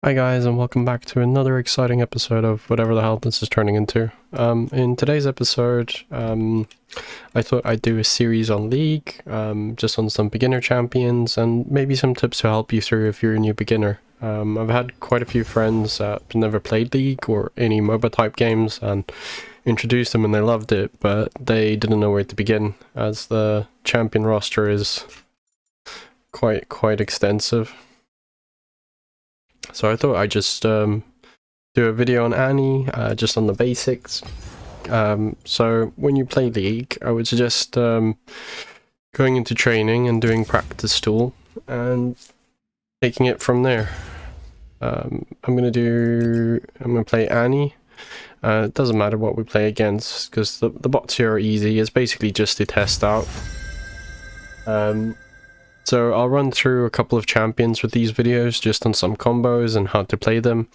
Hi guys, and welcome back to another exciting episode of whatever the hell this is turning into. In today's episode, I thought I'd do a series on League, just on some beginner champions, and maybe some tips to help you through if you're a new beginner. I've had quite a few friends that never played League or any MOBA type games, and introduced them and they loved it, but they didn't know where to begin, as the champion roster is quite extensive. So I thought I'd just do a video on Annie, just on the basics. So when you play League, I would suggest going into training and doing practice tool and taking it from there. I'm gonna play Annie. It doesn't matter what we play against because the bots here are easy. It's basically just to test out. So I'll run through a couple of champions with these videos, just on some combos and how to play them.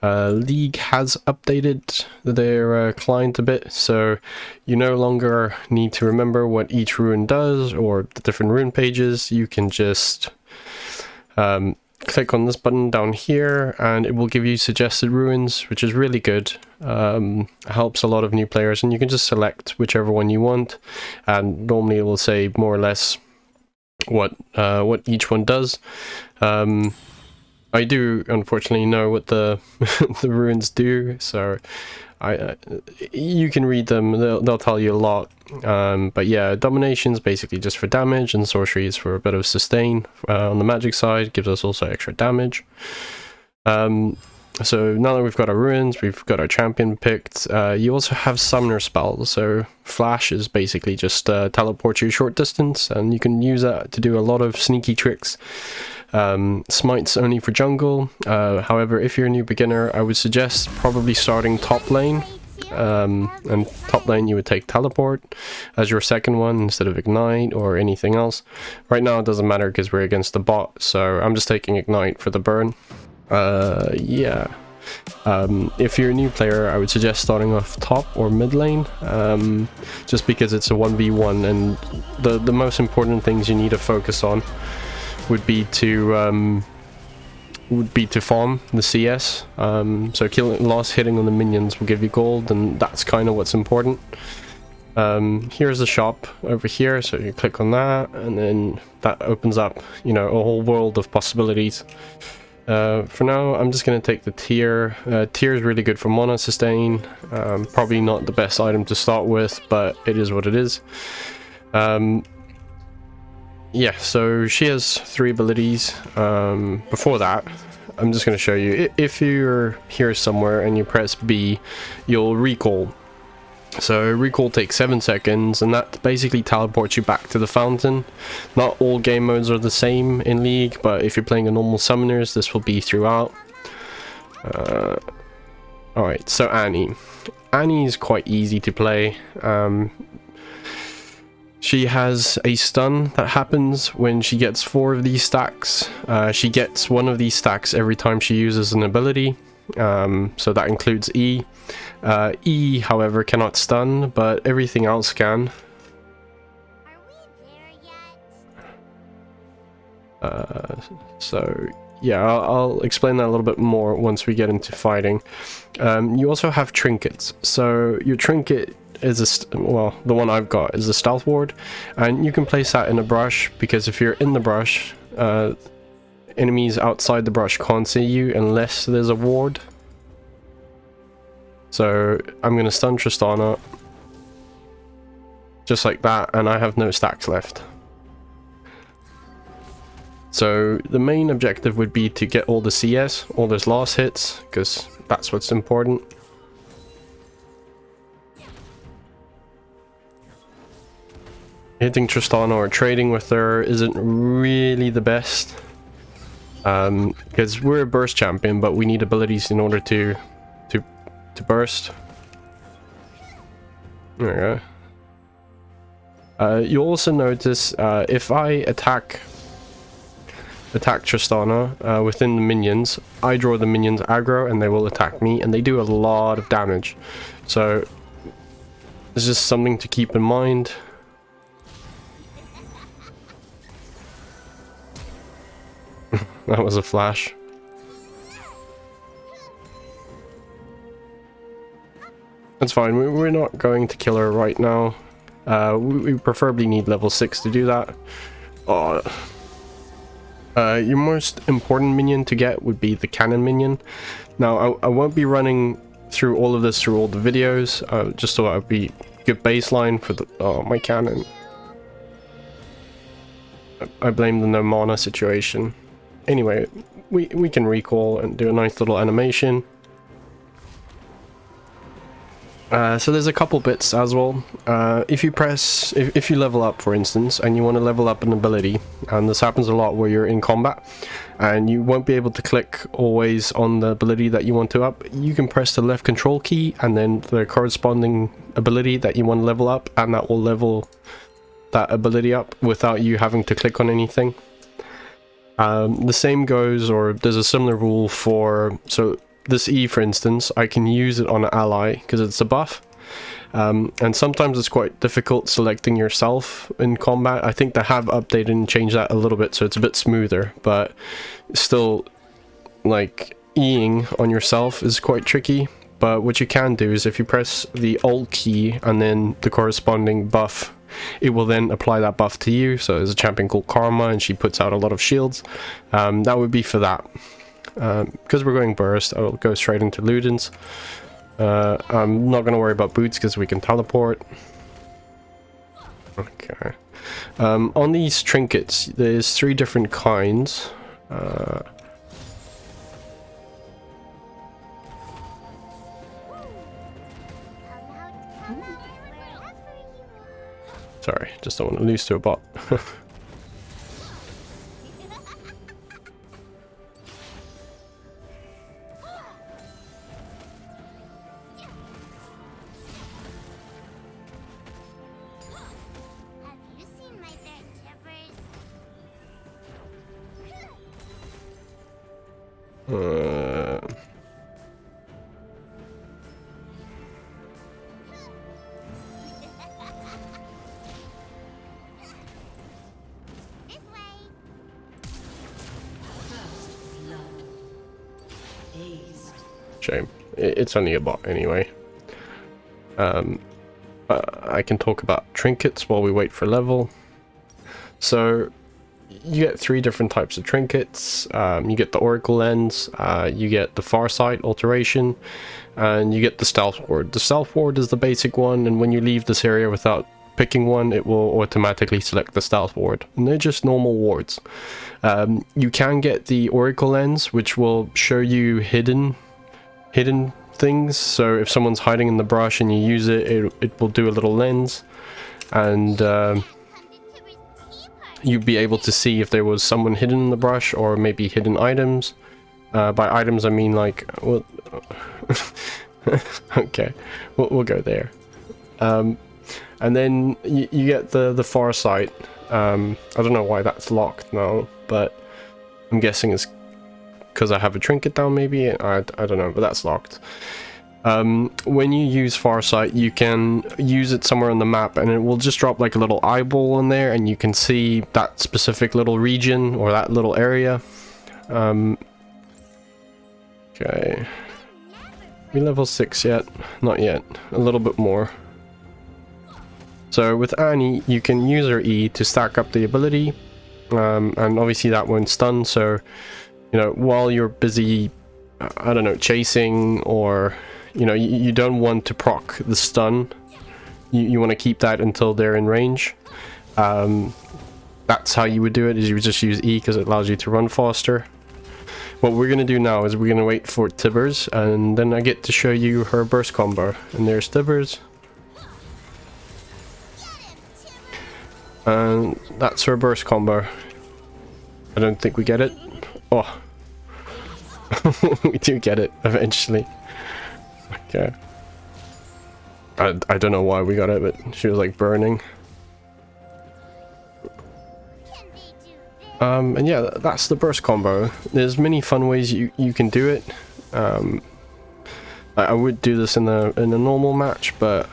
League has updated their client a bit, so you no longer need to remember what each rune does or the different rune pages. You can just click on this button down here and it will give you suggested runes, which is really good. Helps a lot of new players, and you can just select whichever one you want, and normally it will say more or less what each one does. I do unfortunately know what the the runes do, so you can read them. They'll tell you a lot. But yeah, domination's basically just for damage, and sorcery is for a bit of sustain. On the magic side, gives us also extra damage. So now that we've got our runes, we've got our champion picked, you also have summoner spells. So flash is basically just teleport you short distance, and you can use that to do a lot of sneaky tricks. Smite's only for jungle. However, if you're a new beginner, I would suggest probably starting top lane. And top lane you would take teleport as your second one instead of ignite or anything else. Right now it doesn't matter because we're against the bot, so I'm just taking ignite for the burn. Yeah. If you're a new player, I would suggest starting off top or mid lane, just because it's a 1v1, and the most important things you need to focus on would be to farm the CS. So last hitting on the minions will give you gold, and that's kind of what's important. Here's the shop over here, so you click on that, and then that opens up, you know, a whole world of possibilities. For now, I'm just going to take the tier. Tier is really good for mana sustain. Probably not the best item to start with, but it is what it is. Yeah, so she has 3 abilities. Before that, I'm just going to show you. If you're here somewhere and you press B, you'll recall. So recall takes 7 seconds, and that basically teleports you back to the fountain. Not all game modes are the same in League, but if you're playing a normal summoners, this will be throughout. Alright, so Annie. Annie is quite easy to play. She has a stun that happens when she gets 4 of these stacks. She gets 1 of these stacks every time she uses an ability. So that includes E. E, however, cannot stun, but everything else can. So yeah, I'll explain that a little bit more once we get into fighting. You also have trinkets. So your trinket is well, the one I've got is a stealth ward, and you can place that in a brush, because if you're in the brush, enemies outside the brush can't see you unless there's a ward. So I'm going to stun Tristana just like that, and I have no stacks left. So the main objective would be to get all the CS, all those last hits, because that's what's important. Hitting Tristana or trading with her isn't really the best, because we're a burst champion, but we need abilities in order to burst. There we go. You'll also notice if I attack Tristana within the minions, I draw the minions aggro and they will attack me, and they do a lot of damage. So it's just something to keep in mind. That was a flash. That's fine. We're not going to kill her right now. We preferably need level 6 to do that. Oh. Your most important minion to get would be the cannon minion. Now, I won't be running through all of this through all the videos, just so it would be good baseline for the... Oh, my cannon. I blame the no mana situation. Anyway, we can recall and do a nice little animation. So there's a couple bits as well. If you level up, for instance, and you want to level up an ability, and this happens a lot where you're in combat, and you won't be able to click always on the ability that you want to up, you can press the left control key and then the corresponding ability that you want to level up, and that will level that ability up without you having to click on anything. The same goes, or there's a similar rule for, so this E, for instance, I can use it on an ally because it's a buff, and sometimes it's quite difficult selecting yourself in combat. I think they have updated and changed that a little bit so it's a bit smoother, but still, like, E-ing on yourself is quite tricky. But what you can do is if you press the Alt key and then the corresponding buff, it will then apply that buff to you. So there's a champion called Karma and she puts out a lot of shields. That would be for that. Because we're going burst, I'll go straight into Ludens. I'm not going to worry about boots because we can teleport. Okay. On these trinkets, there's 3 different kinds. Sorry, just don't want to lose to a bot. Shame. It's only a bot anyway. I can talk about trinkets while we wait for level. So you get 3 different types of trinkets. You get the Oracle Lens, you get the Farsight Alteration, and you get the Stealth Ward. The Stealth Ward is the basic one, and when you leave this area without picking one, it will automatically select the Stealth Ward. And they're just normal wards. You can get the Oracle Lens, which will show you hidden things. So if someone's hiding in the brush and you use it, it will do a little lens, and you'd be able to see if there was someone hidden in the brush or maybe hidden items. By items I mean like, well, okay, we'll go there. And then you get the far sight. I don't know why that's locked now, but I'm guessing it's because I have a trinket down, maybe. I don't know, but that's locked. When you use Farsight, you can use it somewhere on the map and it will just drop like a little eyeball in there and you can see that specific little region or that little area. Okay. We level 6 yet? Not yet. A little bit more. So with Annie, you can use her E to stack up the ability, and obviously that won't stun, so you know, while you're busy, I don't know, chasing, or you know, you don't want to proc the stun. You want to keep that until they're in range. That's how you would do it, is you would just use E because it allows you to run faster. What we're going to do now is we're going to wait for Tibbers, and then I get to show you her burst combo. And there's Tibbers. And that's her burst combo. I don't think we get it. Oh. We do get it eventually. Okay. I don't know why we got it, but she was like burning. And yeah, that's the burst combo. There's many fun ways you can do it. I would do this in a normal match, but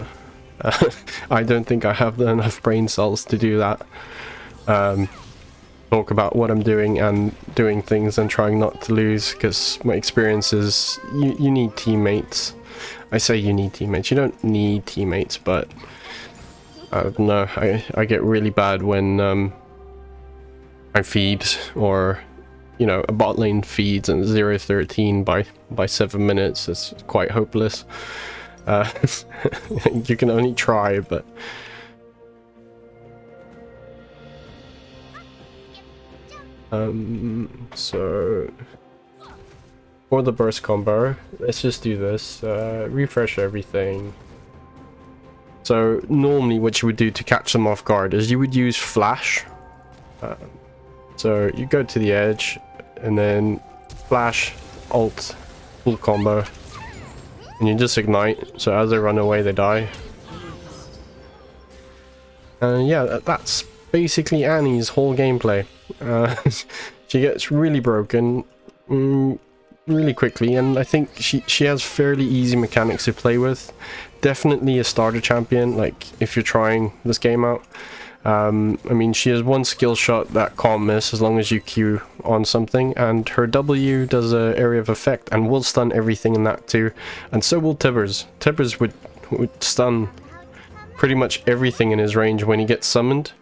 I don't think I have enough brain cells to do that. Talk about what I'm doing and doing things and trying not to lose, because my experience is you need teammates. I say you need teammates. You don't need teammates, but I don't know. I get really bad when I feed, or you know, a bot lane feeds and 0-13 by 7 minutes. It's quite hopeless. You can only try, but so for the burst combo, let's just do this. Refresh everything. So normally what you would do to catch them off guard is you would use flash. So you go to the edge and then flash, alt, full combo, and you just ignite. So as they run away, they die. And yeah, that's basically Annie's whole gameplay. She gets really broken really quickly, and I think she has fairly easy mechanics to play with. Definitely a starter champion, like if you're trying this game out. I mean, she has one skill shot that can't miss as long as you Q on something, and her W does a area of effect and will stun everything in that too, and so will Tibbers. Tibbers would stun pretty much everything in his range when he gets summoned,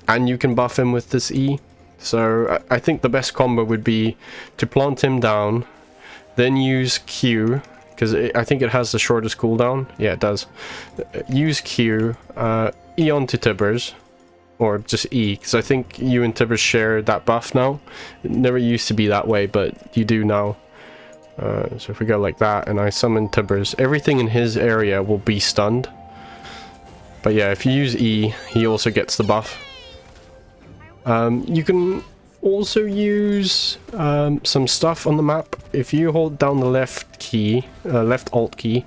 and you can buff him with this E. So I think the best combo would be to plant him down, then use Q, because I think it has the shortest cooldown. Yeah, it does. Use Q, E onto Tibbers, or just E, because I think you and Tibbers share that buff now. It never used to be that way, but you do now. So if we go like that, and I summon Tibbers, everything in his area will be stunned. But yeah, if you use E, he also gets the buff. You can also use some stuff on the map. If you hold down the left key, left alt key,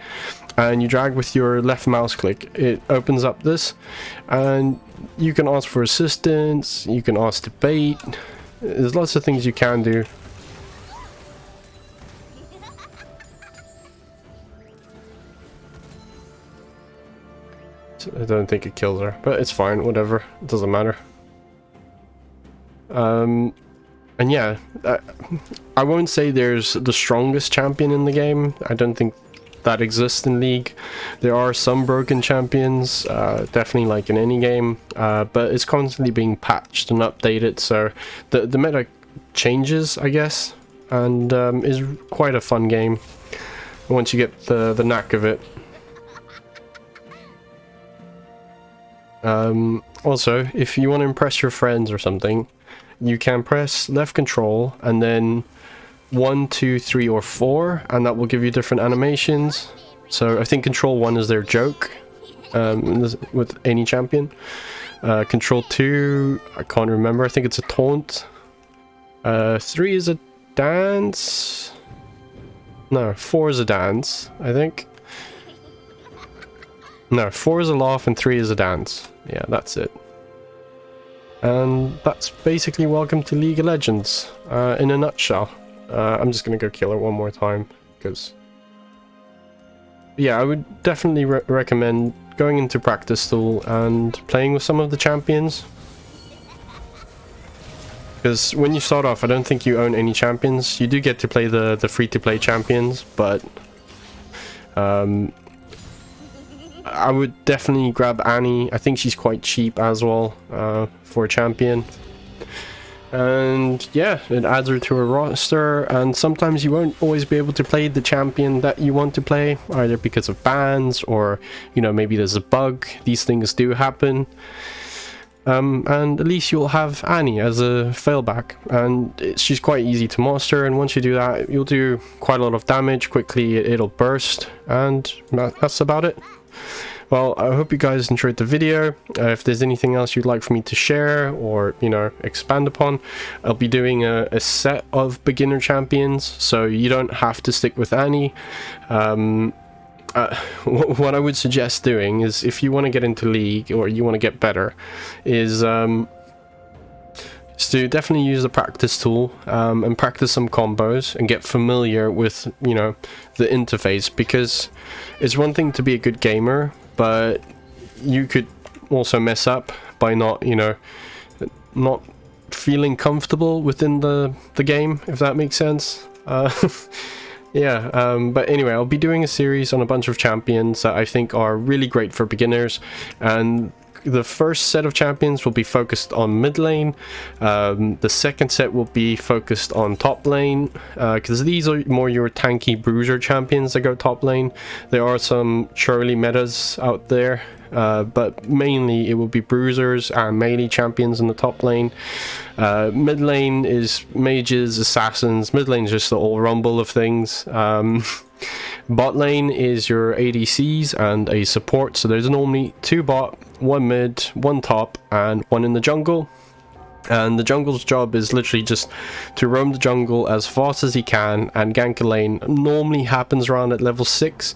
and you drag with your left mouse click, it opens up this, and you can ask for assistance, you can ask to bait. There's lots of things you can do. I don't think it kills her, but it's fine, whatever, it doesn't matter. And yeah, I won't say there's the strongest champion in the game. I don't think that exists in League. There are some broken champions, definitely like in any game, but it's constantly being patched and updated, so the meta changes, I guess, and is quite a fun game once you get the knack of it. Also, if you want to impress your friends or something, you can press left control and then 1, 2, 3, or 4, and that will give you different animations. So I think control 1 is their joke with any champion. Control 2, I can't remember, I think it's a taunt. 3 is a dance. No, 4 is a dance, I think. No, 4 is a laugh and 3 is a dance. Yeah, that's it. And that's basically Welcome to League of Legends in a nutshell. I'm just gonna go kill her one more time, because yeah, I would definitely recommend going into practice tool and playing with some of the champions, because when you start off, I don't think you own any champions. You do get to play the free-to-play champions, but I would definitely grab Annie. I think she's quite cheap as well for a champion. And yeah, it adds her to a roster, and sometimes you won't always be able to play the champion that you want to play, either because of bans or, you know, maybe there's a bug. These things do happen. And at least you'll have Annie as a failback, and she's quite easy to master, and once you do that, you'll do quite a lot of damage quickly. It'll burst, and that's about it. Well, I hope you guys enjoyed the video. If there's anything else you'd like for me to share or, you know, expand upon, I'll be doing a set of beginner champions, so you don't have to stick with Annie. What I would suggest doing is, if you want to get into League or you want to get better, is to definitely use the practice tool and practice some combos and get familiar with, you know, the interface, because it's one thing to be a good gamer, but you could also mess up by not, you know, not feeling comfortable within the game, if that makes sense. Yeah, but anyway, I'll be doing a series on a bunch of champions that I think are really great for beginners, and the first set of champions will be focused on mid lane. The second set will be focused on top lane, because these are more your tanky bruiser champions that go top lane. There are some Charlie metas out there, but mainly it will be bruisers and melee champions in the top lane. Mid lane is mages, assassins. Mid lane is just the all rumble of things. Bot lane is your ADCs and a support, so there's normally 2 bot, 1 mid, 1 top, and 1 in the jungle. And the jungle's job is literally just to roam the jungle as fast as he can and gank a lane. Normally happens around at level 6.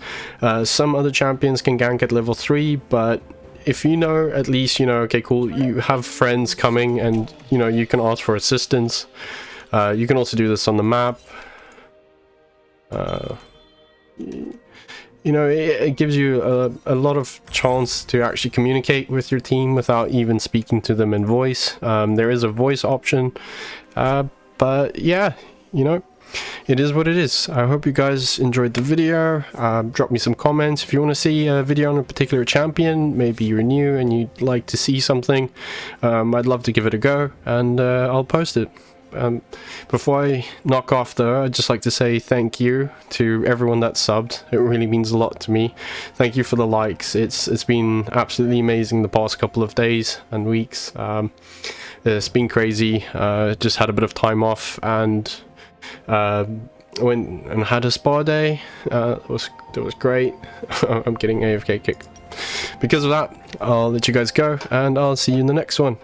Some other champions can gank at level 3, but if you know, at least, you know, okay, cool, you have friends coming and, you know, you can ask for assistance. You can also do this on the map. You know, it gives you a lot of chance to actually communicate with your team without even speaking to them in voice. There is a voice option, but yeah, you know, it is what it is. I hope you guys enjoyed the video. Drop me some comments if you want to see a video on a particular champion. Maybe you're new and you'd like to see something. I'd love to give it a go, and I'll post it. Before I knock off though, I'd just like to say thank you to everyone that subbed. It really means a lot to me. Thank you for the likes. It's been absolutely amazing the past couple of days and weeks. It's been crazy. Just had a bit of time off and went and had a spa day. That was great. I'm getting AFK kicked. Because of that, I'll let you guys go and I'll see you in the next one.